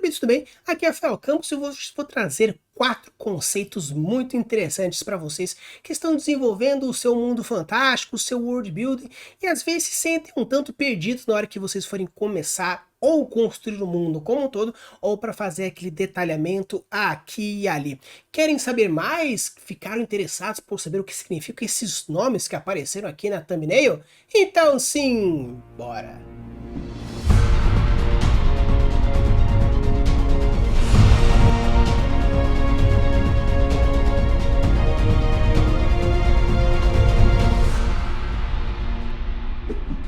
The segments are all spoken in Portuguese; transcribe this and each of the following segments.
bem, tudo bem? Aqui é Rafael Campos e eu vou trazer 4 conceitos muito interessantes para vocês que estão desenvolvendo o seu mundo fantástico, o seu world building e às vezes se sentem um tanto perdidos na hora que vocês forem começar ou construir o mundo como um todo ou para fazer aquele detalhamento aqui e ali. Querem saber mais? Ficaram interessados por saber o que significam esses nomes que apareceram aqui na thumbnail? Então sim, bora!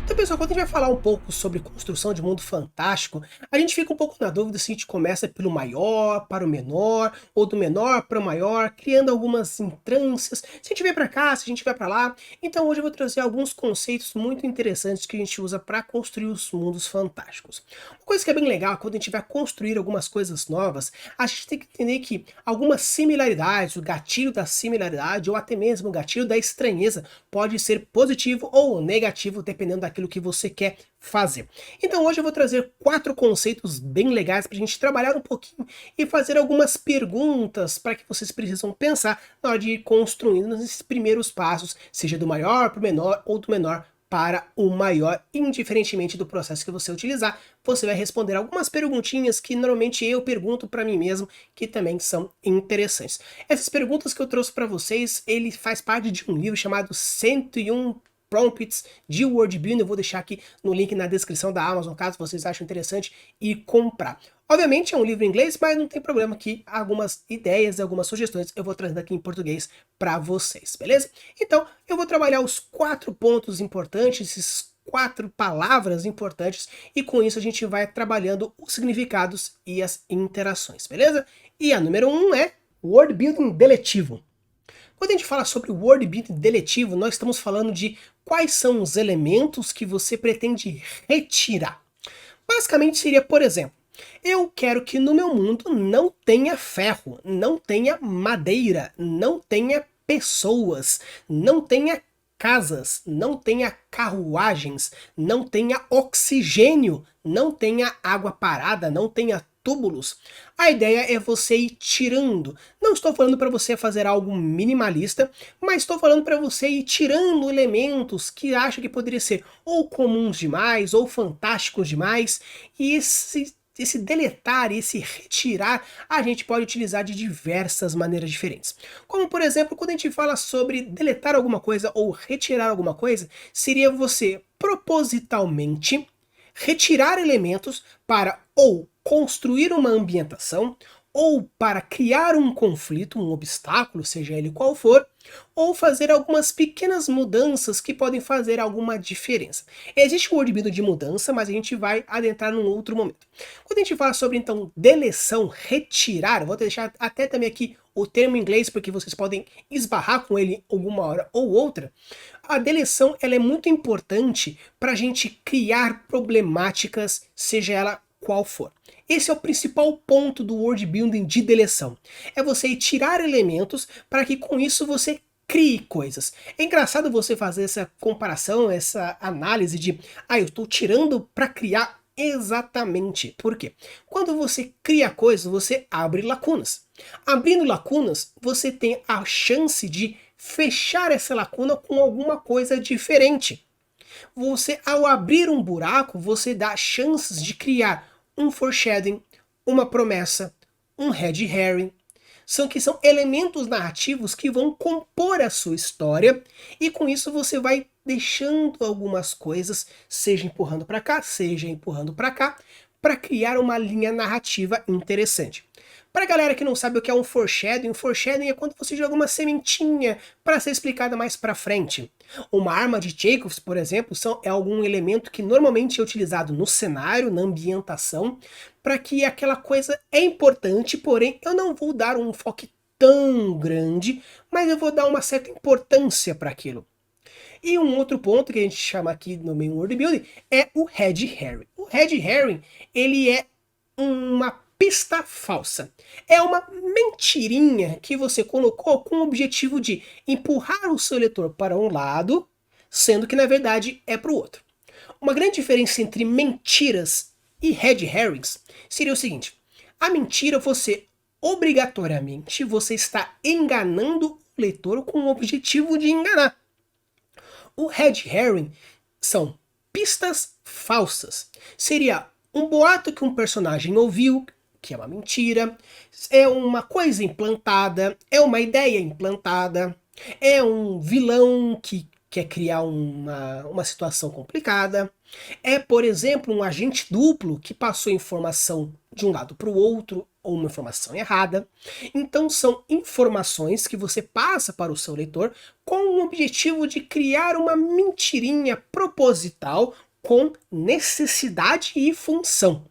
Então, pessoal, quando a gente vai falar um pouco sobre construção de mundo fantástico, a gente fica um pouco na dúvida se a gente começa pelo maior para o menor, ou do menor para o maior, criando algumas intrâncias, se a gente vai para cá, se a gente vai para lá. Então hoje eu vou trazer alguns conceitos muito interessantes que a gente usa para construir os mundos fantásticos. Uma coisa que é bem legal, quando a gente vai construir algumas coisas novas, a gente tem que entender que algumas similaridades, o gatilho da similaridade, ou até mesmo o gatilho da estranheza, pode ser positivo ou negativo, dependendo daquilo que você quer fazer. Então hoje eu vou trazer 4 conceitos bem legais para a gente trabalhar um pouquinho e fazer algumas perguntas para que vocês precisam pensar na hora de ir construindo esses primeiros passos, seja do maior para o menor ou do menor para o maior, indiferentemente do processo que você utilizar. Você vai responder algumas perguntinhas que normalmente eu pergunto para mim mesmo, que também são interessantes. Essas perguntas que eu trouxe para vocês, ele faz parte de um livro chamado 101 Prompts de World Building. Eu vou deixar aqui no link na descrição da Amazon, caso vocês achem interessante e comprar. Obviamente é um livro em inglês, mas não tem problema que algumas ideias, algumas sugestões eu vou trazendo aqui em português para vocês, beleza? Então eu vou trabalhar os 4 pontos importantes, esses 4 palavras importantes, e com isso a gente vai trabalhando os significados e as interações, beleza? E a número 1 é World Building deletivo. Quando a gente fala sobre o World Building deletivo, nós estamos falando de quais são os elementos que você pretende retirar. Basicamente seria, por exemplo, eu quero que no meu mundo não tenha ferro, não tenha madeira, não tenha pessoas, não tenha casas, não tenha carruagens, não tenha oxigênio, não tenha água parada, não tenha túbulos. A ideia é você ir tirando. Não estou falando para você fazer algo minimalista, mas estou falando para você ir tirando elementos que acha que poderia ser ou comuns demais ou fantásticos demais, e esse deletar, esse retirar, a gente pode utilizar de diversas maneiras diferentes. Como, por exemplo, quando a gente fala sobre deletar alguma coisa ou retirar alguma coisa, seria você propositalmente retirar elementos para ou construir uma ambientação, ou para criar um conflito, um obstáculo, seja ele qual for, ou fazer algumas pequenas mudanças que podem fazer alguma diferença. Existe o world building de mudança, mas a gente vai adentrar num outro momento. Quando a gente fala sobre, então, deleção, retirar, vou deixar até também aqui o termo em inglês, porque vocês podem esbarrar com ele alguma hora ou outra. A deleção, ela é muito importante para a gente criar problemáticas, seja ela qual for. Esse é o principal ponto do world building de deleção. É você tirar elementos para que com isso você crie coisas. É engraçado você fazer essa comparação, essa análise de eu estou tirando para criar. Exatamente. Por quê? Quando você cria coisas, você abre lacunas. Abrindo lacunas, você tem a chance de fechar essa lacuna com alguma coisa diferente. Você, ao abrir um buraco, você dá chances de criar um foreshadowing, uma promessa, um red herring. São elementos narrativos que vão compor a sua história, e com isso você vai deixando algumas coisas, seja empurrando para cá, seja empurrando para cá, para criar uma linha narrativa interessante. Para a galera que não sabe o que é um foreshadowing é quando você joga uma sementinha para ser explicada mais para frente. Uma arma de Chekhov, por exemplo, é algum elemento que normalmente é utilizado no cenário, na ambientação, para que aquela coisa é importante, porém eu não vou dar um foco tão grande, mas eu vou dar uma certa importância para aquilo. E um outro ponto que a gente chama aqui no meio world building é o red herring. O red herring, ele é uma pista falsa. É uma mentirinha que você colocou com o objetivo de empurrar o seu leitor para um lado, sendo que na verdade é para o outro. Uma grande diferença entre mentiras e red herrings seria o seguinte: A mentira, obrigatoriamente, você está enganando o leitor com o objetivo de enganar. O red herring são pistas falsas. Seria um boato que um personagem ouviu, que é uma mentira, é uma coisa implantada, é uma ideia implantada, é um vilão que quer criar uma situação complicada, é, por exemplo, um agente duplo que passou informação de um lado para o outro, ou uma informação errada. Então são informações que você passa para o seu leitor com o objetivo de criar uma mentirinha proposital com necessidade e função.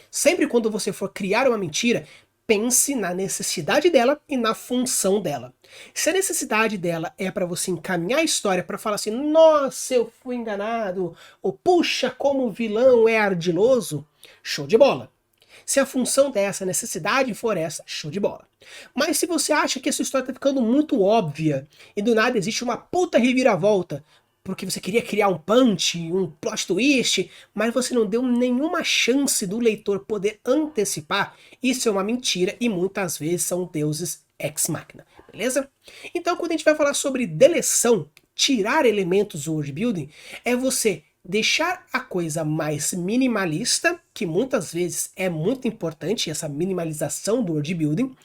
Sempre quando você for criar uma mentira, pense na necessidade dela e na função dela. Se a necessidade dela é para você encaminhar a história para falar assim, nossa, eu fui enganado, ou puxa, como o vilão é ardiloso, show de bola. Se a função dessa necessidade for essa, show de bola. Mas se você acha que essa história está ficando muito óbvia e do nada existe uma puta reviravolta, porque você queria criar um punch, um plot twist, mas você não deu nenhuma chance do leitor poder antecipar, isso é uma mentira e muitas vezes são deuses ex machina, beleza? Então quando a gente vai falar sobre deleção, tirar elementos do world building, é você deixar a coisa mais minimalista, que muitas vezes é muito importante, essa minimalização do world building,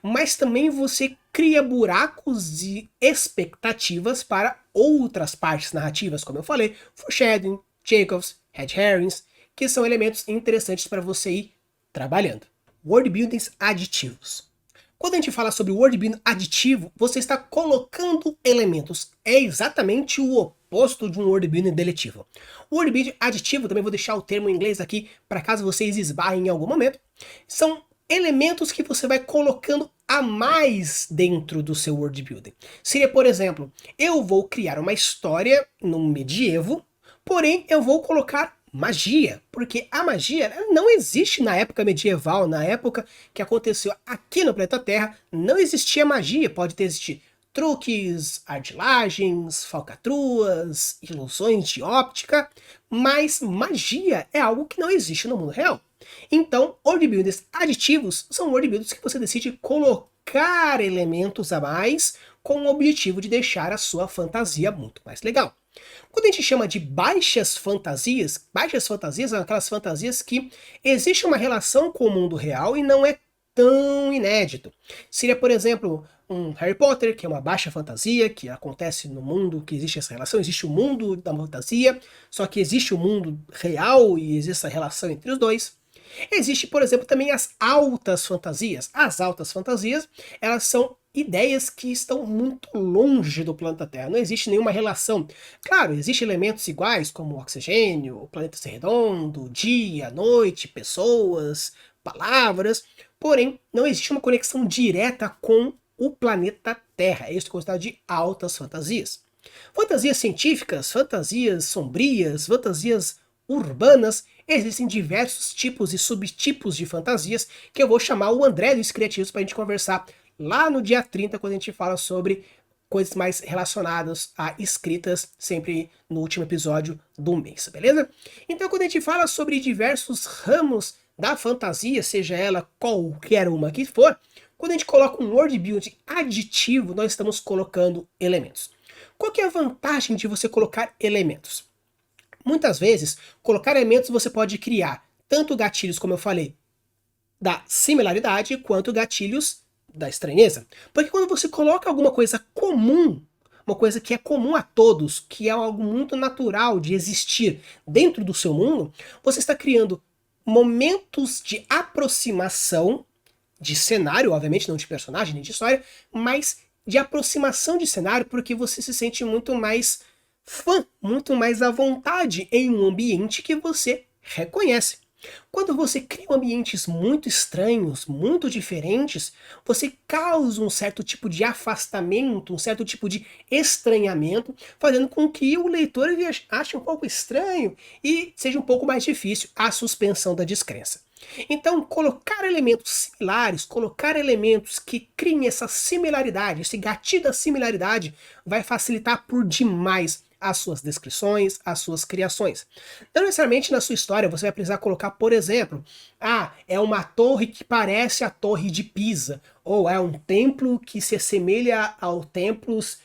mas também você cria buracos de expectativas para outras partes narrativas, como eu falei, foreshadowing, Jacobs, red herrings, que são elementos interessantes para você ir trabalhando. World buildings aditivos. Quando a gente fala sobre world building aditivo, você está colocando elementos. É exatamente o oposto de um world building deletivo. O world building aditivo, também vou deixar o termo em inglês aqui, para caso vocês esbarrem em algum momento, são elementos que você vai colocando a mais dentro do seu world building. Seria, por exemplo, eu vou criar uma história no medievo, porém eu vou colocar magia, porque a magia não existe na época medieval, na época que aconteceu aqui no planeta Terra, não existia magia, pode ter existido truques, ardilagens, falcatruas, ilusões de óptica, mas magia é algo que não existe no mundo real. Então, world builders aditivos são world builders que você decide colocar elementos a mais com o objetivo de deixar a sua fantasia muito mais legal. Quando a gente chama de baixas fantasias são aquelas fantasias que existe uma relação com o mundo real e não é tão inédito. Seria, por exemplo, um Harry Potter, que é uma baixa fantasia, que acontece no mundo que existe essa relação, existe o mundo da fantasia, só que existe o mundo real e existe essa relação entre os dois. Existe, por exemplo, também as altas fantasias. As altas fantasias, elas são ideias que estão muito longe do planeta Terra, não existe nenhuma relação. Claro, existem elementos iguais, como o oxigênio, o planeta ser redondo, dia, noite, pessoas, palavras, porém, não existe uma conexão direta com o planeta Terra. É isso que é considerado de altas fantasias. Fantasias científicas, fantasias sombrias, fantasias urbanas, existem diversos tipos e subtipos de fantasias que eu vou chamar o André dos Criativos para a gente conversar lá no dia 30, quando a gente fala sobre coisas mais relacionadas a escritas, sempre no último episódio do mês, beleza? Então quando a gente fala sobre diversos ramos da fantasia, seja ela qualquer uma que for, quando a gente coloca um world building aditivo, nós estamos colocando elementos. Qual que é a vantagem de você colocar elementos? Muitas vezes, colocar elementos você pode criar tanto gatilhos, como eu falei, da similaridade, quanto gatilhos da estranheza. Porque quando você coloca alguma coisa comum, uma coisa que é comum a todos, que é algo muito natural de existir dentro do seu mundo, você está criando momentos de aproximação de cenário, obviamente não de personagem nem de história, mas de aproximação de cenário, porque você se sente muito mais fã, muito mais à vontade em um ambiente que você reconhece. Quando você cria ambientes muito estranhos, muito diferentes, você causa um certo tipo de afastamento, um certo tipo de estranhamento, fazendo com que o leitor ache um pouco estranho e seja um pouco mais difícil a suspensão da descrença. Então, colocar elementos similares, colocar elementos que criem essa similaridade, esse gatilho da similaridade, vai facilitar por demais as suas descrições, as suas criações. Não necessariamente na sua história você vai precisar colocar, por exemplo, é uma torre que parece a Torre de Pisa, ou é um templo que se assemelha aos templos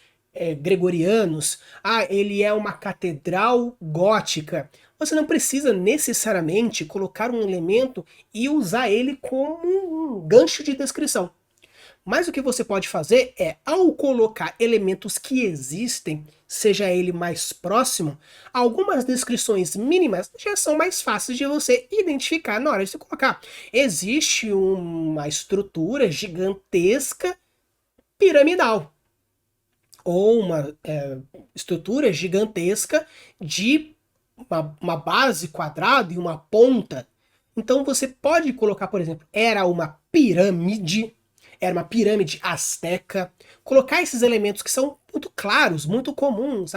gregorianos, ele é uma catedral gótica. Você não precisa necessariamente colocar um elemento e usar ele como um gancho de descrição. Mas o que você pode fazer é, ao colocar elementos que existem, seja ele mais próximo, algumas descrições mínimas já são mais fáceis de você identificar na hora de você colocar. Existe uma estrutura gigantesca piramidal, ou uma estrutura gigantesca de uma base quadrada e uma ponta. Então você pode colocar, por exemplo, era uma pirâmide asteca, colocar esses elementos que são muito claros, muito comuns.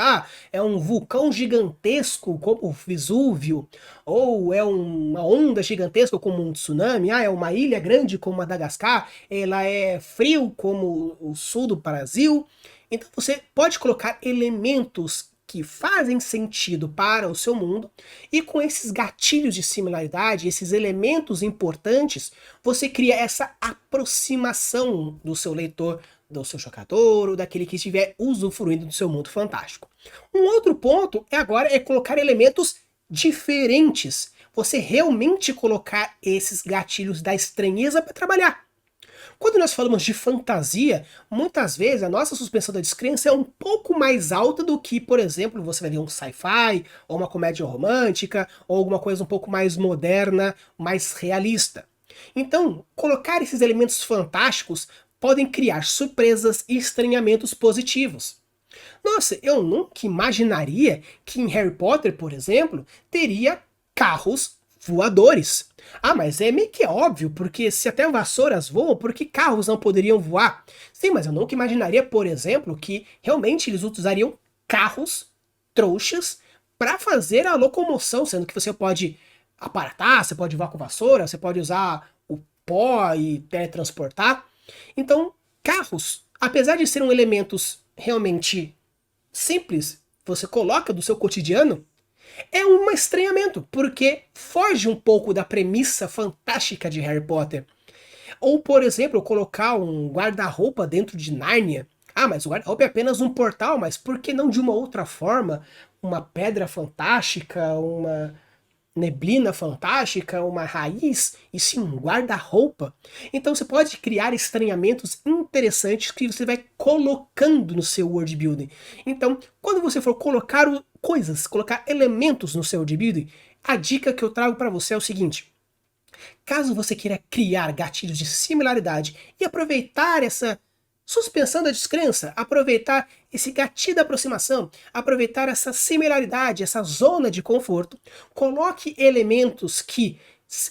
É um vulcão gigantesco como o Vesúvio, ou é uma onda gigantesca como um tsunami, é uma ilha grande como Madagascar, ela é frio como o sul do Brasil. Então você pode colocar elementos que fazem sentido para o seu mundo, e com esses gatilhos de similaridade, esses elementos importantes, você cria essa aproximação do seu leitor, do seu jogador, ou daquele que estiver usufruindo do seu mundo fantástico. Um outro ponto agora é colocar elementos diferentes. Você realmente colocar esses gatilhos da estranheza para trabalhar. Quando nós falamos de fantasia, muitas vezes a nossa suspensão da descrença é um pouco mais alta do que, por exemplo, você vai ver um sci-fi, ou uma comédia romântica, ou alguma coisa um pouco mais moderna, mais realista. Então, colocar esses elementos fantásticos podem criar surpresas e estranhamentos positivos. Nossa, eu nunca imaginaria que em Harry Potter, por exemplo, teria carros voadores. Mas é meio que óbvio, porque se até vassouras voam, por que carros não poderiam voar? Sim, mas eu nunca imaginaria, por exemplo, que realmente eles usariam carros trouxas para fazer a locomoção, sendo que você pode aparatar, você pode voar com vassoura, você pode usar o pó e teletransportar. Então, carros, apesar de serem elementos realmente simples, você coloca do seu cotidiano, é um estranhamento, porque foge um pouco da premissa fantástica de Harry Potter. Ou, por exemplo, colocar um guarda-roupa dentro de Nárnia. Mas o guarda-roupa é apenas um portal, mas por que não de uma outra forma? Uma pedra fantástica, uma neblina fantástica, uma raiz, e sim um guarda-roupa. Então você pode criar estranhamentos interessantes que você vai colocando no seu world building. Então, quando você for colocar coisas, colocar elementos no seu world building, a dica que eu trago para você é o seguinte: caso você queira criar gatilhos de similaridade e aproveitar essa suspensão da descrença, aproveitar esse gatilho da aproximação, aproveitar essa similaridade, essa zona de conforto, coloque elementos que,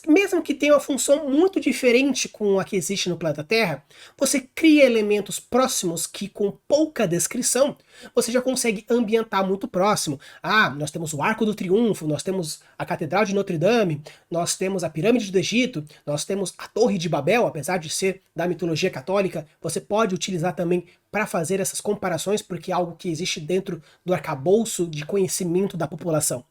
mesmo que tenham uma função muito diferente com a que existe no planeta Terra, você cria elementos próximos que, com pouca descrição, você já consegue ambientar muito próximo. Nós temos o Arco do Triunfo, nós temos a Catedral de Notre Dame, nós temos a Pirâmide do Egito, nós temos a Torre de Babel, apesar de ser da mitologia católica, você pode utilizar também para fazer essas comparações, porque é algo que existe dentro do arcabouço de conhecimento da população.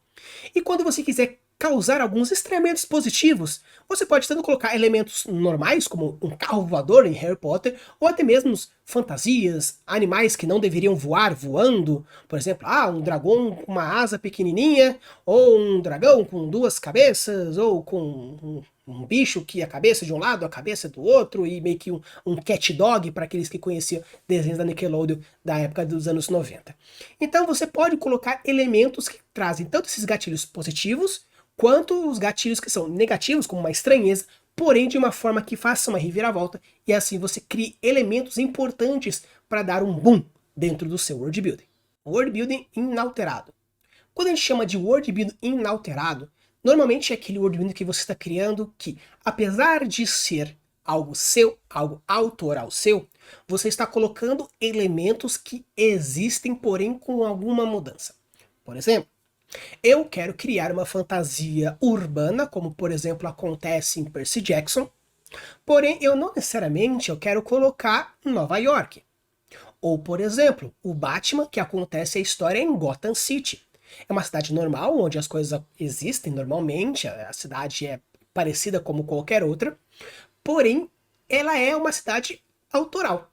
E quando você quiser causar alguns estranhamentos positivos, você pode tanto colocar elementos normais, como um carro voador em Harry Potter, ou até mesmo fantasias, animais que não deveriam voar voando, por exemplo, um dragão com uma asa pequenininha, ou um dragão com duas cabeças, ou com um bicho que a cabeça de um lado, a cabeça do outro, e meio que um cat dog para aqueles que conheciam desenhos da Nickelodeon da época dos anos 90. Então você pode colocar elementos que trazem tanto esses gatilhos positivos, quanto os gatilhos que são negativos, como uma estranheza, porém de uma forma que faça uma reviravolta, e assim você crie elementos importantes para dar um boom dentro do seu world building. World building inalterado. Quando a gente chama de world building inalterado, normalmente é aquele world building que você está criando que, apesar de ser algo seu, algo autoral seu, você está colocando elementos que existem, porém com alguma mudança. Por exemplo, eu quero criar uma fantasia urbana, como por exemplo acontece em Percy Jackson, porém eu não necessariamente quero colocar Nova York. Ou, por exemplo, o Batman, que acontece a história em Gotham City. É uma cidade normal, onde as coisas existem normalmente, a cidade é parecida como qualquer outra, porém, ela é uma cidade autoral.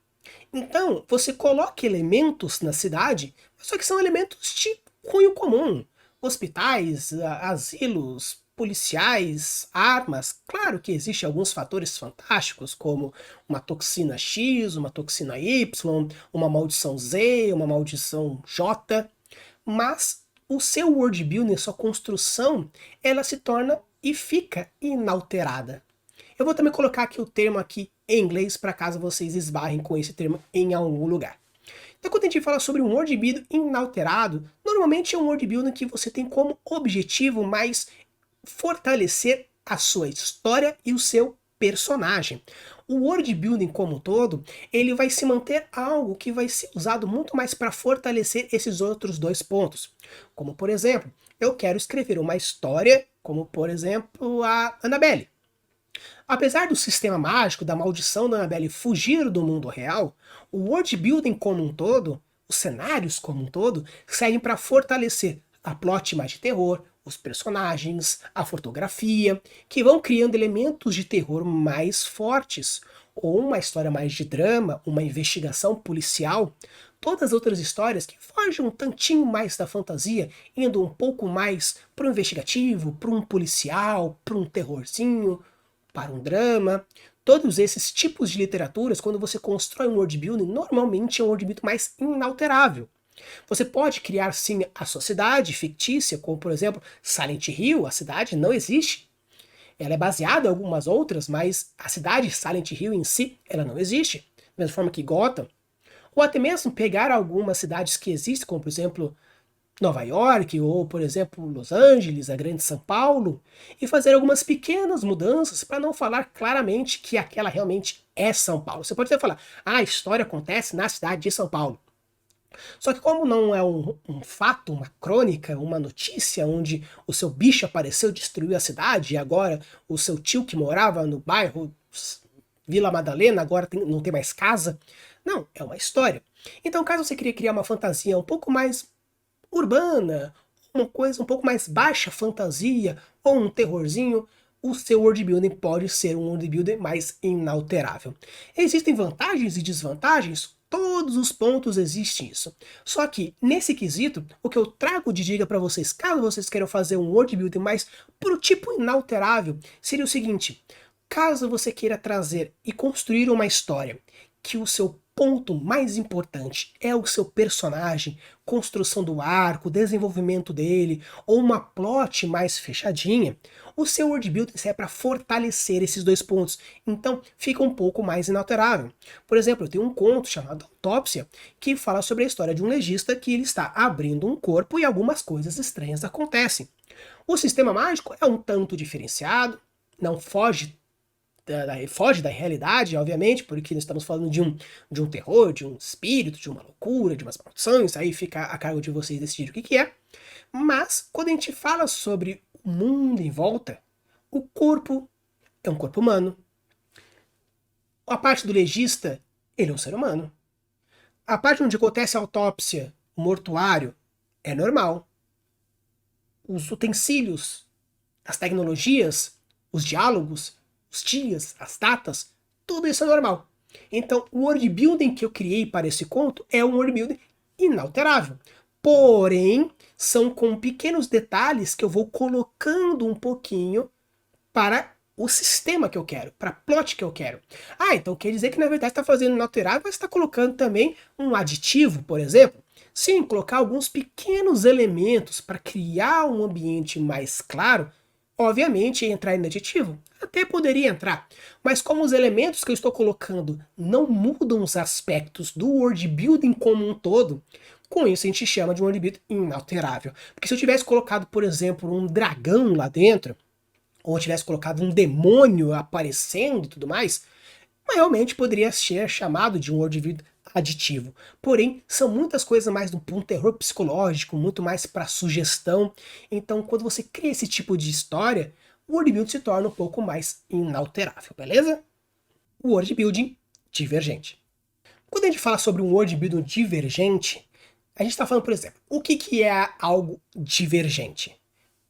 Então, você coloca elementos na cidade, só que são elementos de cunho comum. Hospitais, asilos, policiais, armas. Claro que existem alguns fatores fantásticos, como uma toxina X, uma toxina Y, uma maldição Z, uma maldição J, mas o seu world building, sua construção, ela se torna e fica inalterada. Eu vou também colocar aqui o termo aqui em inglês para caso vocês esbarrem com esse termo em algum lugar. Então, quando a gente fala sobre um world building inalterado, normalmente é um world building que você tem como objetivo mais fortalecer a sua história e o seu personagem. O world building como um todo, ele vai se manter algo que vai ser usado muito mais para fortalecer esses outros dois pontos. Como, por exemplo, eu quero escrever uma história, como, por exemplo, a Annabelle. Apesar do sistema mágico da maldição da Annabelle fugir do mundo real, o world building como um todo, os cenários como um todo, servem para fortalecer a plot mais de terror, os personagens, a fotografia, que vão criando elementos de terror mais fortes, ou uma história mais de drama, uma investigação policial. Todas as outras histórias que fogem um tantinho mais da fantasia, indo um pouco mais para o investigativo, para um policial, para um terrorzinho, para um drama. Todos esses tipos de literaturas, quando você constrói um world building, normalmente é um world building mais inalterável. Você pode criar sim a sua cidade fictícia, como por exemplo Silent Hill, a cidade não existe. Ela é baseada em algumas outras, mas a cidade Silent Hill em si, ela não existe. Da mesma forma que Gotham. Ou até mesmo pegar algumas cidades que existem, como por exemplo Nova York, ou por exemplo Los Angeles, a grande São Paulo, e fazer algumas pequenas mudanças para não falar claramente que aquela realmente é São Paulo. Você pode até falar, a história acontece na cidade de São Paulo. Só que como não é um fato, uma crônica, uma notícia onde o seu bicho apareceu, destruiu a cidade, e agora o seu tio que morava no bairro Vila Madalena agora não tem mais casa. Não, é uma história. Então caso você queria criar uma fantasia um pouco mais urbana, uma coisa um pouco mais baixa fantasia, ou um terrorzinho, o seu world building pode ser um world building mais inalterável. Existem vantagens e desvantagens? Todos os pontos existem isso. Só que, nesse quesito, o que eu trago de dica para vocês, caso vocês queiram fazer um world building mais pro tipo inalterável, seria o seguinte: caso você queira trazer e construir uma história que o seu ponto mais importante é o seu personagem, construção do arco, desenvolvimento dele, ou uma plot mais fechadinha, o seu world building serve para fortalecer esses dois pontos, então fica um pouco mais inalterável. Por exemplo, eu tenho um conto chamado Autópsia, que fala sobre a história de um legista que ele está abrindo um corpo e algumas coisas estranhas acontecem. O sistema mágico é um tanto diferenciado, não foge da realidade, obviamente, porque nós estamos falando de um terror, de um espírito, de uma loucura, de umas maldições, aí fica a cargo de vocês decidir o que é. Mas, quando a gente fala sobre o mundo em volta, o corpo é um corpo humano. A parte do legista, ele é um ser humano. A parte onde acontece a autópsia, o mortuário, é normal. Os utensílios, as tecnologias, os diálogos, os dias, as datas, tudo isso é normal. Então, o world building que eu criei para esse conto é um world building inalterável. Porém, são com pequenos detalhes que eu vou colocando um pouquinho para o sistema que eu quero, para a plot que eu quero. Ah, então quer dizer que na verdade está fazendo inalterável, mas está colocando também um aditivo, por exemplo? Sim, colocar alguns pequenos elementos para criar um ambiente mais claro. Obviamente, entrar em aditivo até poderia entrar, mas como os elementos que eu estou colocando não mudam os aspectos do world building como um todo, com isso a gente chama de um world building inalterável. Porque se eu tivesse colocado, por exemplo, um dragão lá dentro, ou eu tivesse colocado um demônio aparecendo e tudo mais, realmente poderia ser chamado de um world building aditivo. Porém, são muitas coisas mais do um terror psicológico, muito mais para sugestão. Então, quando você cria esse tipo de história, o world building se torna um pouco mais inalterável, beleza? O world building divergente. Quando a gente fala sobre um world building divergente, a gente está falando, por exemplo, o que é algo divergente?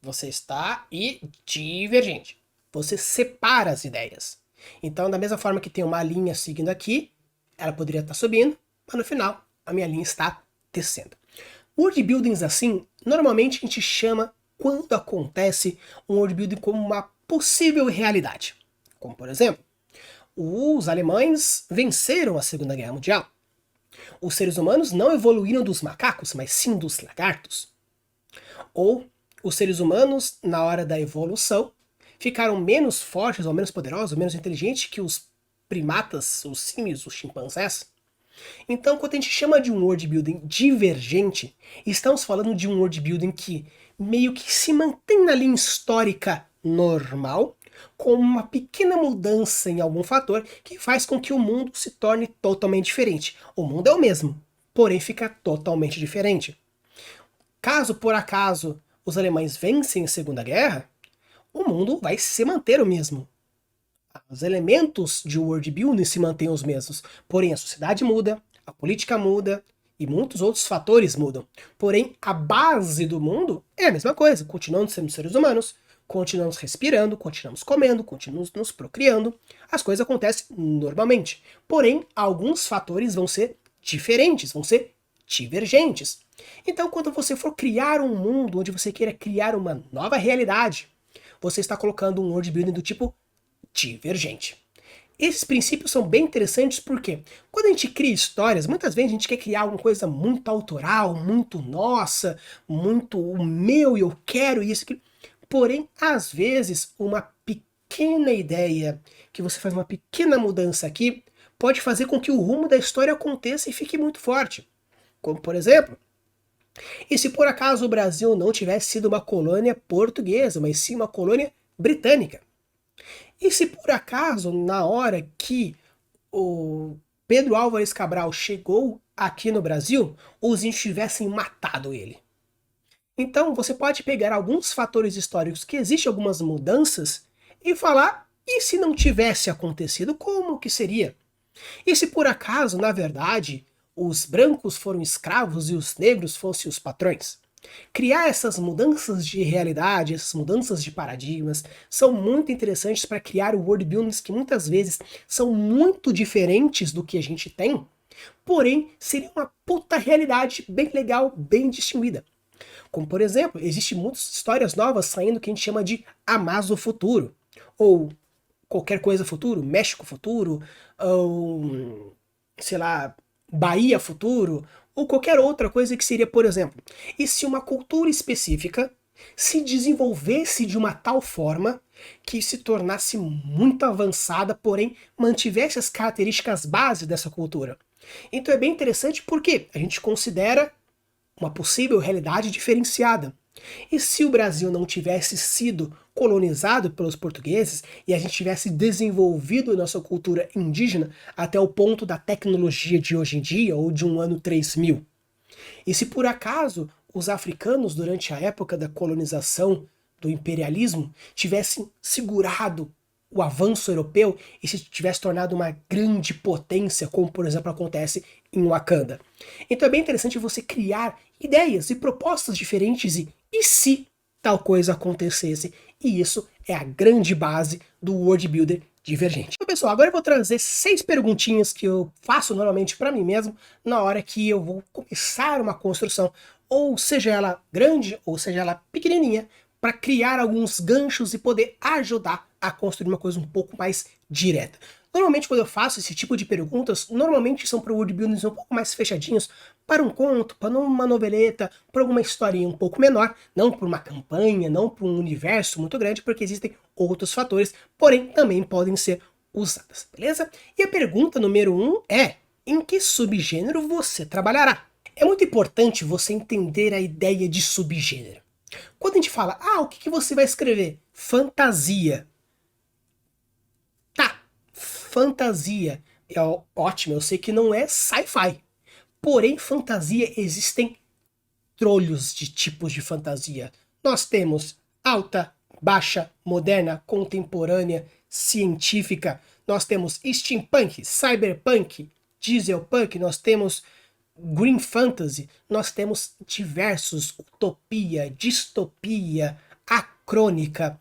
Você está e divergente. Você separa as ideias. Então, da mesma forma que tem uma linha seguindo aqui, ela poderia estar subindo, mas no final a minha linha está descendo. World buildings assim, normalmente a gente chama quando acontece um world building como uma possível realidade. Como por exemplo, os alemães venceram a Segunda Guerra Mundial. Os seres humanos não evoluíram dos macacos, mas sim dos lagartos. Ou os seres humanos, na hora da evolução, ficaram menos fortes, ou menos poderosos, ou menos inteligentes que os primatas, os símios, os chimpanzés. Então, quando a gente chama de um world building divergente, estamos falando de um world building que meio que se mantém na linha histórica normal, com uma pequena mudança em algum fator que faz com que o mundo se torne totalmente diferente. O mundo é o mesmo, porém fica totalmente diferente. Caso por acaso os alemães vencem a Segunda Guerra, o mundo vai se manter o mesmo. Os elementos de world building se mantêm os mesmos, porém a sociedade muda, a política muda e muitos outros fatores mudam. Porém, a base do mundo é a mesma coisa, continuamos sendo seres humanos, continuamos respirando, continuamos comendo, continuamos nos procriando, as coisas acontecem normalmente. Porém, alguns fatores vão ser diferentes, vão ser divergentes. Então, quando você for criar um mundo onde você queira criar uma nova realidade, você está colocando um world building do tipo divergente. Esses princípios são bem interessantes porque quando a gente cria histórias, muitas vezes a gente quer criar alguma coisa muito autoral, muito nossa, muito o meu e eu quero isso. Porém, às vezes, uma pequena ideia, que você faz uma pequena mudança aqui, pode fazer com que o rumo da história aconteça e fique muito forte. Como, por exemplo, e se por acaso o Brasil não tivesse sido uma colônia portuguesa, mas sim uma colônia britânica? E se por acaso, na hora que o Pedro Álvares Cabral chegou aqui no Brasil, os índios tivessem matado ele? Então você pode pegar alguns fatores históricos que existem algumas mudanças e falar, e se não tivesse acontecido, como que seria? E se por acaso, na verdade, os brancos foram escravos e os negros fossem os patrões? Criar essas mudanças de realidade, essas mudanças de paradigmas, são muito interessantes para criar world buildings que muitas vezes são muito diferentes do que a gente tem, porém seria uma puta realidade bem legal, bem distinguida. Como por exemplo, existem muitas histórias novas saindo que a gente chama de Amazo Futuro, ou qualquer coisa futuro, México Futuro, ou sei lá, Bahia Futuro, ou qualquer outra coisa que seria, por exemplo, e se uma cultura específica se desenvolvesse de uma tal forma que se tornasse muito avançada, porém mantivesse as características base dessa cultura. Então é bem interessante porque a gente considera uma possível realidade diferenciada. E se o Brasil não tivesse sido colonizado pelos portugueses e a gente tivesse desenvolvido nossa cultura indígena até o ponto da tecnologia de hoje em dia, ou de um ano 3000? E se por acaso os africanos, durante a época da colonização, do imperialismo, tivessem segurado o avanço europeu e se tivesse tornado uma grande potência, como por exemplo acontece em Wakanda? Então é bem interessante você criar ideias e propostas diferentes e se tal coisa acontecesse? E isso é a grande base do World Builder divergente. Então, pessoal, agora eu vou trazer 6 perguntinhas que eu faço normalmente para mim mesmo na hora que eu vou começar uma construção, ou seja ela grande ou seja ela pequenininha, para criar alguns ganchos e poder ajudar a construir uma coisa um pouco mais direta. Normalmente quando eu faço esse tipo de perguntas, normalmente são para world buildings um pouco mais fechadinhos, para um conto, para uma noveleta, para alguma historinha um pouco menor, não para uma campanha, não para um universo muito grande, porque existem outros fatores, porém também podem ser usadas, beleza? E a pergunta número 1 é: em que subgênero você trabalhará? É muito importante você entender a ideia de subgênero. Quando a gente fala, o que você vai escrever? Fantasia. Tá, fantasia. É ótimo, eu sei que não é sci-fi. Porém, fantasia, existem trolhos de tipos de fantasia. Nós temos alta, baixa, moderna, contemporânea, científica. Nós temos steampunk, cyberpunk, dieselpunk, nós temos green fantasy, nós temos diversos, utopia, distopia, acrônica,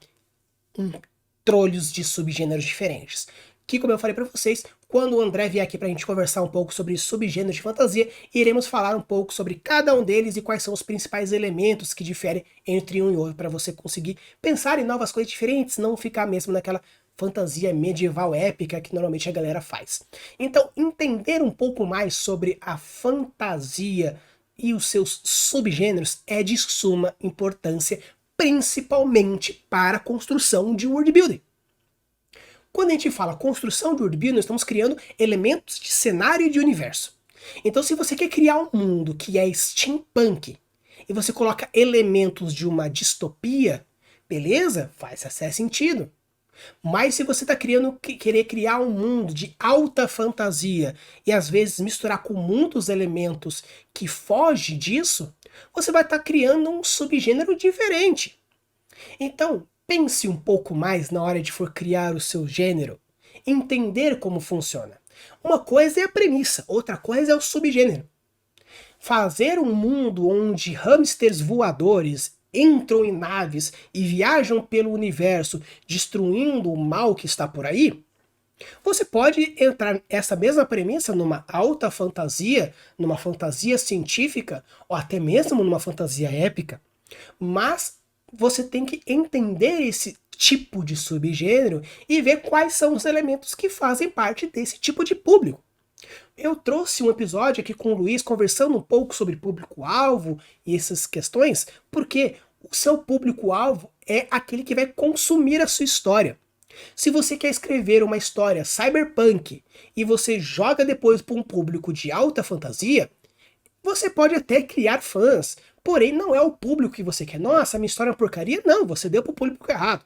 trolhos de subgêneros diferentes. Que, como eu falei para vocês, quando o André vier aqui para a gente conversar um pouco sobre subgêneros de fantasia, iremos falar um pouco sobre cada um deles e quais são os principais elementos que diferem entre um e outro, para você conseguir pensar em novas coisas diferentes, não ficar mesmo naquela fantasia medieval épica que normalmente a galera faz. Então, entender um pouco mais sobre a fantasia e os seus subgêneros é de suma importância, principalmente para a construção de world building. Quando a gente fala construção de world building, nós estamos criando elementos de cenário e de universo. Então, se você quer criar um mundo que é steampunk e você coloca elementos de uma distopia, beleza? Faz até sentido. Mas se você está querer criar um mundo de alta fantasia e às vezes misturar com muitos elementos que foge disso, você vai estar criando um subgênero diferente. Então, pense um pouco mais na hora de for criar o seu gênero, entender como funciona. Uma coisa é a premissa, outra coisa é o subgênero. Fazer um mundo onde hamsters voadores entram em naves e viajam pelo universo destruindo o mal que está por aí, você pode entrar essa mesma premissa numa alta fantasia, numa fantasia científica ou até mesmo numa fantasia épica, mas você tem que entender esse tipo de subgênero e ver quais são os elementos que fazem parte desse tipo de público. Eu trouxe um episódio aqui com o Luiz conversando um pouco sobre público-alvo e essas questões, porque o seu público-alvo é aquele que vai consumir a sua história. Se você quer escrever uma história cyberpunk e você joga depois para um público de alta fantasia, você pode até criar fãs, porém não é o público que você quer. Nossa, minha história é uma porcaria? Não, você deu para o público errado.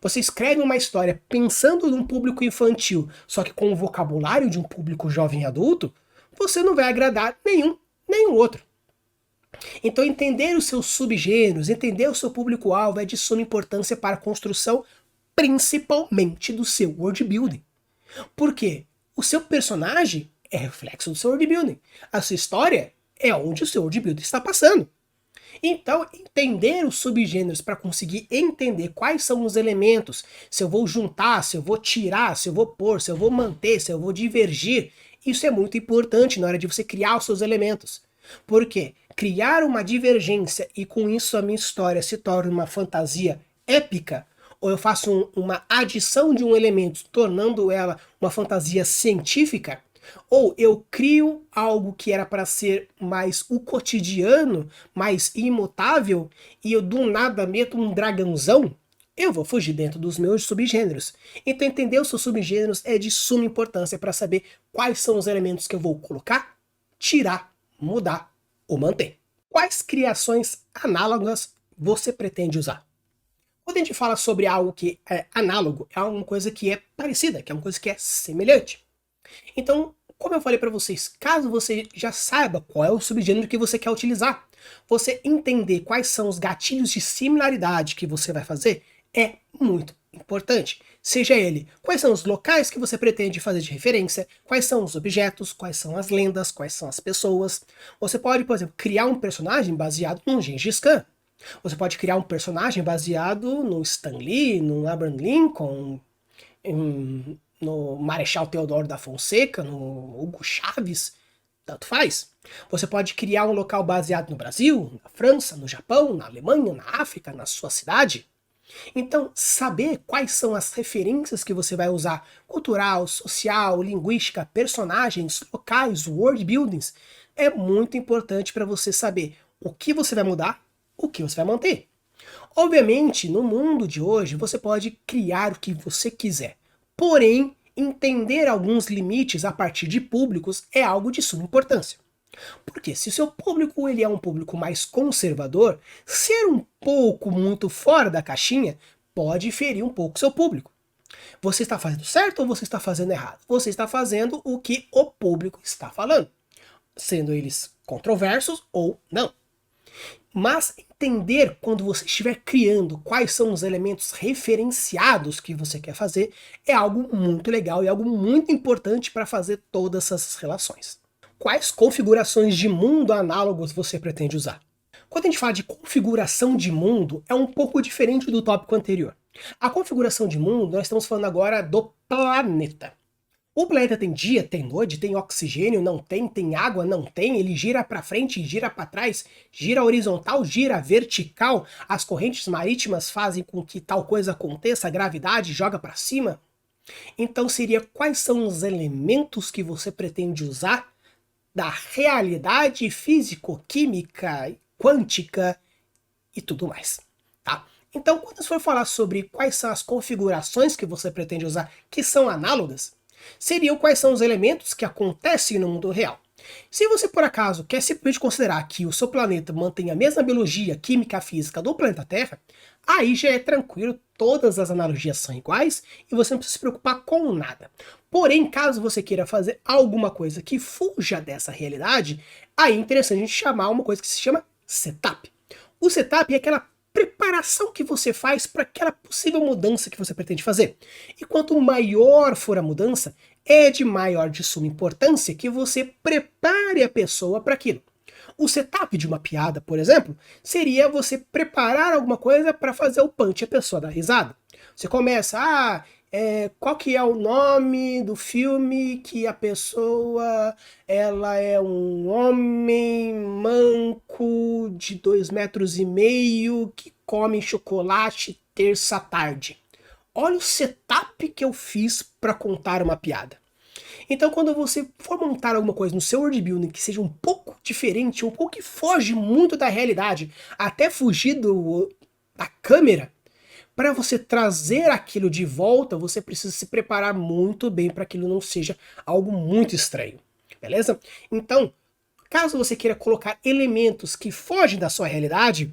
Você escreve uma história pensando num público infantil, só que com o vocabulário de um público jovem adulto, você não vai agradar nenhum outro. Então entender os seus subgêneros, entender o seu público-alvo é de suma importância para a construção principalmente do seu world building. Por quê? O seu personagem é reflexo do seu world building. A sua história é onde o seu world building está passando. Então, entender os subgêneros para conseguir entender quais são os elementos, se eu vou juntar, se eu vou tirar, se eu vou pôr, se eu vou manter, se eu vou divergir, isso é muito importante na hora de você criar os seus elementos. Por quê? Criar uma divergência e com isso a minha história se torna uma fantasia épica, ou eu faço uma adição de um elemento, tornando ela uma fantasia científica, ou eu crio algo que era para ser mais o cotidiano, mais imutável, e eu do nada meto um dragãozão, eu vou fugir dentro dos meus subgêneros. Então entender os seus subgêneros é de suma importância para saber quais são os elementos que eu vou colocar, tirar, mudar ou manter. Quais criações análogas você pretende usar? Quando a gente fala sobre algo que é análogo, é uma coisa que é parecida, que é uma coisa que é semelhante. Então, como eu falei para vocês, caso você já saiba qual é o subgênero que você quer utilizar, você entender quais são os gatilhos de similaridade que você vai fazer é muito importante. Seja ele, quais são os locais que você pretende fazer de referência, quais são os objetos, quais são as lendas, quais são as pessoas. Você pode, por exemplo, criar um personagem baseado num Gengis Khan. Você pode criar um personagem baseado no Stan Lee, no Abraham Lincoln, no Marechal Deodoro da Fonseca, no Hugo Chávez, tanto faz. Você pode criar um local baseado no Brasil, na França, no Japão, na Alemanha, na África, na sua cidade. Então, saber quais são as referências que você vai usar, cultural, social, linguística, personagens, locais, world buildings, é muito importante para você saber o que você vai mudar, o que você vai manter. Obviamente, no mundo de hoje, você pode criar o que você quiser. Porém, entender alguns limites a partir de públicos é algo de suma importância. Porque se o seu público ele é um público mais conservador, ser um pouco muito fora da caixinha pode ferir um pouco seu público. Você está fazendo certo ou você está fazendo errado? Você está fazendo o que o público está falando, sendo eles controversos ou não. Mas entender quando você estiver criando quais são os elementos referenciados que você quer fazer é algo muito legal e algo muito importante para fazer todas essas relações. Quais configurações de mundo análogos você pretende usar? Quando a gente fala de configuração de mundo, é um pouco diferente do tópico anterior. A configuração de mundo, nós estamos falando agora do planeta. O planeta tem dia, tem noite, tem oxigênio, não tem, tem água, não tem, ele gira para frente, gira para trás, gira horizontal, gira vertical, as correntes marítimas fazem com que tal coisa aconteça, a gravidade joga para cima. Então seria quais são os elementos que você pretende usar da realidade físico-química, quântica e tudo mais, tá? Então, quando você for falar sobre quais são as configurações que você pretende usar que são análogas, seriam quais são os elementos que acontecem no mundo real. Se você, por acaso, quer simplesmente considerar que o seu planeta mantém a mesma biologia, química, física do planeta Terra, aí já é tranquilo, todas as analogias são iguais e você não precisa se preocupar com nada. Porém, caso você queira fazer alguma coisa que fuja dessa realidade, aí é interessante a gente chamar uma coisa que se chama setup. O setup é aquela preparação que você faz para aquela possível mudança que você pretende fazer. E quanto maior for a mudança, é de suma importância que você prepare a pessoa para aquilo. O setup de uma piada, por exemplo, seria você preparar alguma coisa para fazer o punch e a pessoa dar risada. Você começa, qual que é o nome do filme que a pessoa, ela é um homem manco de 2,5 metros que come chocolate terça à tarde. Olha o setup que eu fiz para contar uma piada. Então, quando você for montar alguma coisa no seu world building que seja um pouco diferente, um pouco que foge muito da realidade, até fugir da câmera, para você trazer aquilo de volta, você precisa se preparar muito bem para aquilo não seja algo muito estranho, beleza? Então, caso você queira colocar elementos que fogem da sua realidade,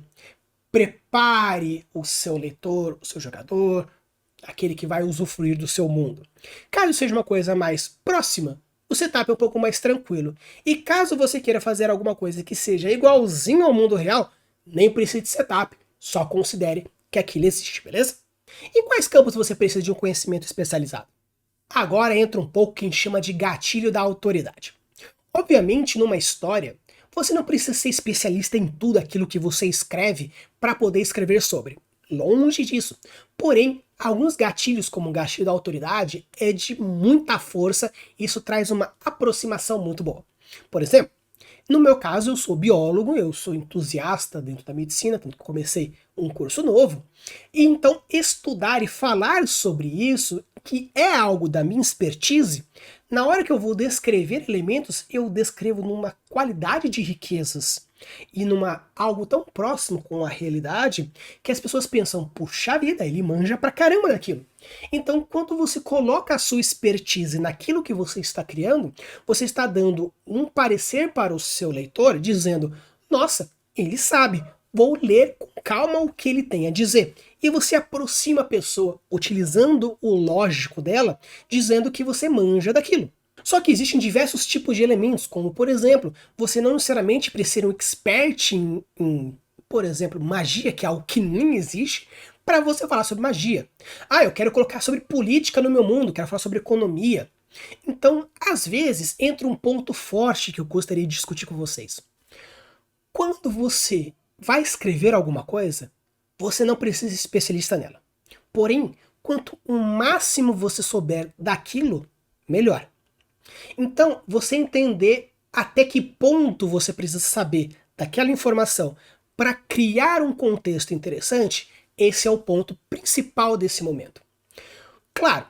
prepare o seu leitor, o seu jogador, aquele que vai usufruir do seu mundo. Caso seja uma coisa mais próxima, o setup é um pouco mais tranquilo. E caso você queira fazer alguma coisa que seja igualzinho ao mundo real, nem precise de setup, só considere que aquilo existe, beleza? Em quais campos você precisa de um conhecimento especializado? Agora entra um pouco o que a gente chama de gatilho da autoridade. Obviamente, numa história, você não precisa ser especialista em tudo aquilo que você escreve para poder escrever sobre. Longe disso. Porém, alguns gatilhos, como o gatilho da autoridade, é de muita força e isso traz uma aproximação muito boa. Por exemplo, no meu caso, eu sou biólogo, eu sou entusiasta dentro da medicina, tanto que comecei um curso novo. E então, estudar e falar sobre isso, que é algo da minha expertise, na hora que eu vou descrever elementos, eu descrevo numa qualidade de riquezas e numa algo tão próximo com a realidade que as pessoas pensam, puxa vida, ele manja pra caramba daquilo. Então, quando você coloca a sua expertise naquilo que você está criando, você está dando um parecer para o seu leitor, dizendo, nossa, ele sabe, vou ler com calma o que ele tem a dizer. E você aproxima a pessoa, utilizando o lógico dela, dizendo que você manja daquilo. Só que existem diversos tipos de elementos, como por exemplo, você não necessariamente precisa ser um expert por exemplo, magia, que é algo que nem existe, para você falar sobre magia. Ah, eu quero colocar sobre política no meu mundo, quero falar sobre economia. Então, às vezes, entra um ponto forte que eu gostaria de discutir com vocês. Quando você vai escrever alguma coisa, você não precisa ser especialista nela. Porém, quanto o máximo você souber daquilo, melhor. Então, você entender até que ponto você precisa saber daquela informação para criar um contexto interessante, esse é o ponto principal desse momento. Claro,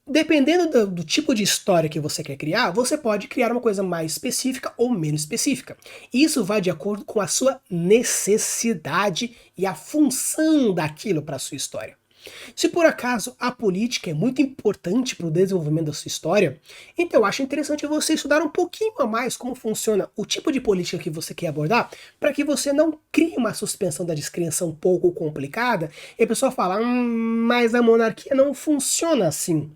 dependendo do tipo de história que você quer criar, você pode criar uma coisa mais específica ou menos específica. Isso vai de acordo com a sua necessidade e a função daquilo para a sua história. Se por acaso a política é muito importante para o desenvolvimento da sua história, então eu acho interessante você estudar um pouquinho a mais como funciona o tipo de política que você quer abordar, para que você não crie uma suspensão da descrença um pouco complicada e a pessoa fala, mas a monarquia não funciona assim.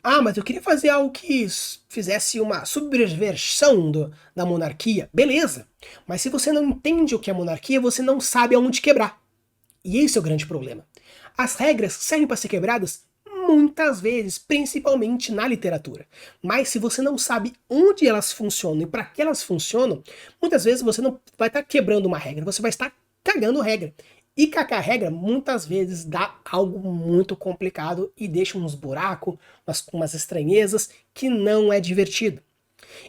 Ah, mas eu queria fazer algo que fizesse uma subversão da monarquia. Beleza. Mas se você não entende o que é monarquia, você não sabe aonde quebrar. E esse é o grande problema. As regras servem para ser quebradas muitas vezes, principalmente na literatura. Mas se você não sabe onde elas funcionam e para que elas funcionam, muitas vezes você não vai estar quebrando uma regra, você vai estar cagando regra. E cagar regra muitas vezes dá algo muito complicado e deixa uns buracos, umas estranhezas que não é divertido.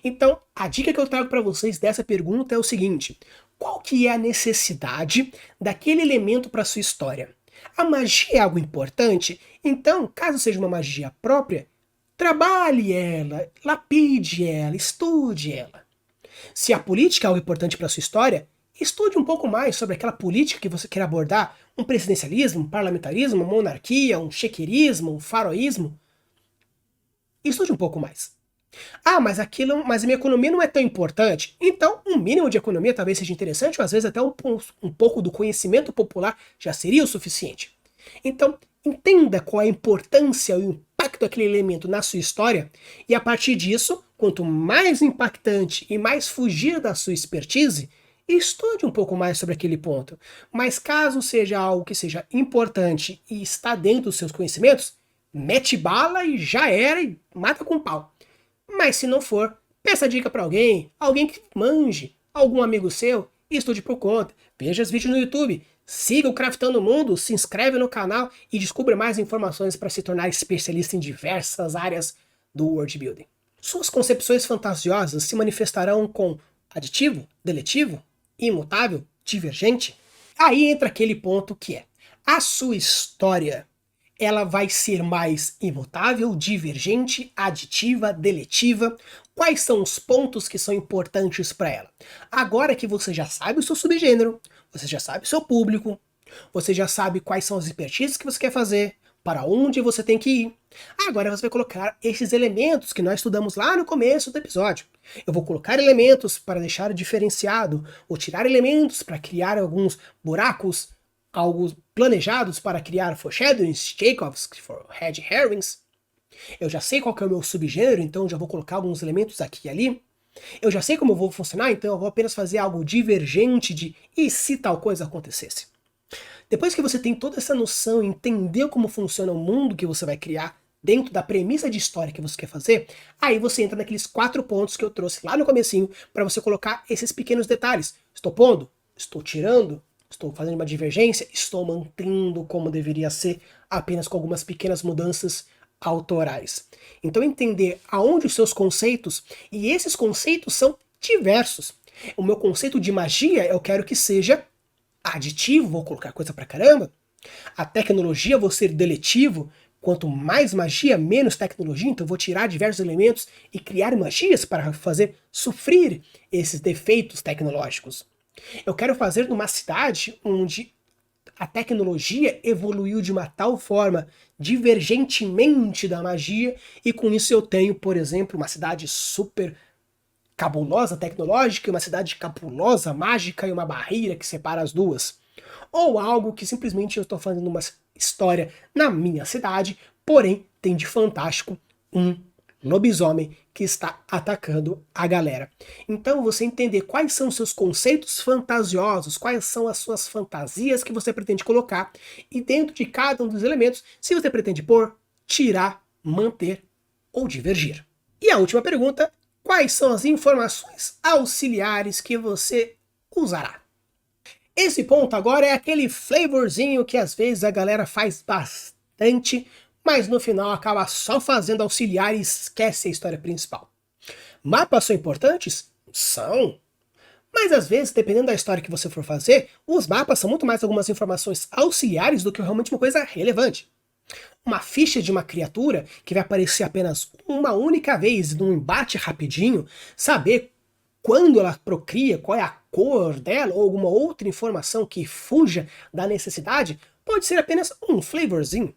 Então, a dica que eu trago para vocês dessa pergunta é o seguinte: qual que é a necessidade daquele elemento para sua história? A magia é algo importante? Então, caso seja uma magia própria, trabalhe ela, lapide ela, estude ela. Se a política é algo importante para sua história, estude um pouco mais sobre aquela política que você quer abordar, um presidencialismo, um parlamentarismo, uma monarquia, um chequerismo, um faroísmo. Estude um pouco mais. Ah, mas a minha economia não é tão importante. Então, um mínimo de economia talvez seja interessante, ou às vezes até um pouco do conhecimento popular já seria o suficiente. Então, entenda qual é a importância e o impacto daquele elemento na sua história, e a partir disso, quanto mais impactante e mais fugir da sua expertise, estude um pouco mais sobre aquele ponto. Mas caso seja algo que seja importante e está dentro dos seus conhecimentos, mete bala e já era e mata com pau. Mas se não for, peça dica para alguém que manje, algum amigo seu, e estude por conta. Veja os vídeos no YouTube, siga o Craftando Mundo, se inscreve no canal e descubra mais informações para se tornar especialista em diversas áreas do world building. Suas concepções fantasiosas se manifestarão com aditivo, deletivo, imutável, divergente? Aí entra aquele ponto que é: a sua história, ela vai ser mais imutável, divergente, aditiva, deletiva? Quais são os pontos que são importantes para ela? Agora que você já sabe o seu subgênero, você já sabe o seu público, você já sabe quais são as expertises que você quer fazer, para onde você tem que ir. Agora você vai colocar esses elementos que nós estudamos lá no começo do episódio. Eu vou colocar elementos para deixar diferenciado, ou tirar elementos para criar alguns buracos, algo planejados para criar foreshadowings, Jacobs, red herrings. Eu já sei qual que é o meu subgênero, então já vou colocar alguns elementos aqui e ali. Eu já sei como eu vou funcionar, então eu vou apenas fazer algo divergente de e se tal coisa acontecesse. Depois que você tem toda essa noção, entendeu como funciona o mundo que você vai criar dentro da premissa de história que você quer fazer, aí você entra naqueles 4 pontos que eu trouxe lá no comecinho para você colocar esses pequenos detalhes. Estou pondo? Estou tirando? Estou fazendo uma divergência? Estou mantendo como deveria ser, apenas com algumas pequenas mudanças autorais. Então entender aonde os seus conceitos, e esses conceitos são diversos. O meu conceito de magia eu quero que seja aditivo, vou colocar coisa pra caramba. A tecnologia vou ser deletivo, quanto mais magia, menos tecnologia, então vou tirar diversos elementos e criar magias para fazer sofrer esses defeitos tecnológicos. Eu quero fazer numa cidade onde a tecnologia evoluiu de uma tal forma divergentemente da magia, e com isso eu tenho, por exemplo, uma cidade super cabulosa tecnológica e uma cidade cabulosa mágica e uma barreira que separa as duas. Ou algo que simplesmente eu estou fazendo uma história na minha cidade, porém tem de fantástico um lobisomem que está atacando a galera. Então você entender quais são os seus conceitos fantasiosos, quais são as suas fantasias que você pretende colocar, e dentro de cada um dos elementos, se você pretende pôr, tirar, manter ou divergir. E a última pergunta: quais são as informações auxiliares que você usará? Esse ponto agora é aquele flavorzinho que às vezes a galera faz bastante, mas no final acaba só fazendo auxiliar e esquece a história principal. Mapas são importantes? São. Mas às vezes, dependendo da história que você for fazer, os mapas são muito mais algumas informações auxiliares do que realmente uma coisa relevante. Uma ficha de uma criatura que vai aparecer apenas uma única vez num embate rapidinho, saber quando ela procria, qual é a cor dela, ou alguma outra informação que fuja da necessidade, pode ser apenas um flavorzinho.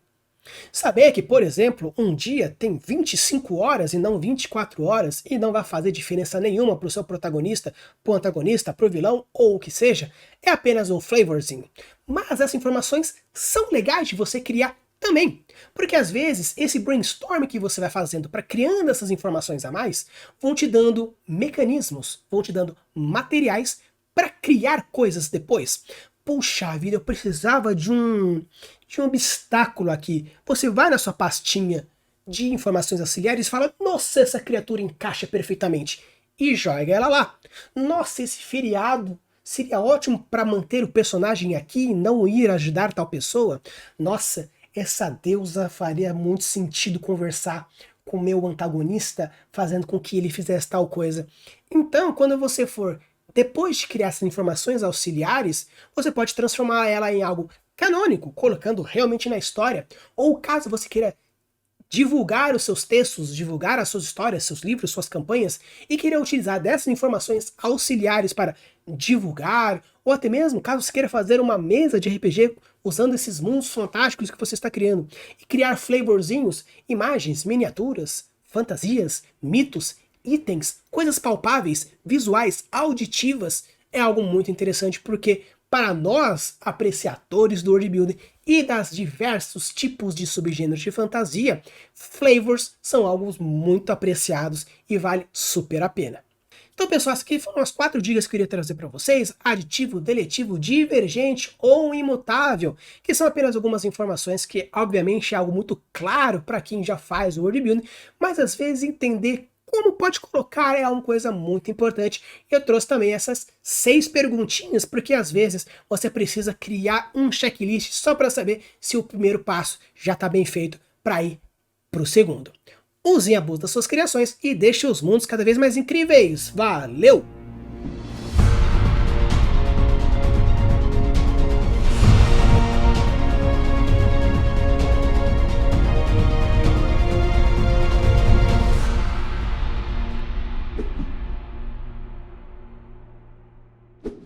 Saber que, por exemplo, um dia tem 25 horas e não 24 horas e não vai fazer diferença nenhuma para o seu protagonista, para o antagonista, para o vilão ou o que seja, é apenas um flavorzinho. Mas essas informações são legais de você criar também, porque às vezes esse brainstorm que você vai fazendo para criando essas informações a mais, vão te dando mecanismos, vão te dando materiais para criar coisas depois. Puxa vida, eu precisava de um obstáculo aqui. Você vai na sua pastinha de informações auxiliares e fala, nossa, essa criatura encaixa perfeitamente, e joga ela lá. Nossa, esse feriado seria ótimo para manter o personagem aqui e não ir ajudar tal pessoa. Nossa, essa deusa faria muito sentido conversar com o meu antagonista, fazendo com que ele fizesse tal coisa. Então, quando você for, depois de criar essas informações auxiliares, você pode transformar ela em algo canônico, colocando realmente na história. Ou caso você queira divulgar os seus textos, divulgar as suas histórias, seus livros, suas campanhas, e queira utilizar dessas informações auxiliares para divulgar, ou até mesmo caso você queira fazer uma mesa de RPG usando esses mundos fantásticos que você está criando, e criar flavorzinhos, imagens, miniaturas, fantasias, mitos, itens, coisas palpáveis, visuais, auditivas, é algo muito interessante porque para nós, apreciadores do world building e das diversos tipos de subgêneros de fantasia, flavors são algo muito apreciados e vale super a pena. Então, pessoal, essas aqui foram as 4 dicas que eu queria trazer para vocês: aditivo, deletivo, divergente ou imutável, que são apenas algumas informações que, obviamente, é algo muito claro para quem já faz o world building, mas às vezes entender como pode colocar é uma coisa muito importante. Eu trouxe também essas 6 perguntinhas, porque às vezes você precisa criar um checklist só para saber se o primeiro passo já está bem feito para ir para o segundo. Use e abuse das suas criações e deixe os mundos cada vez mais incríveis. Valeu!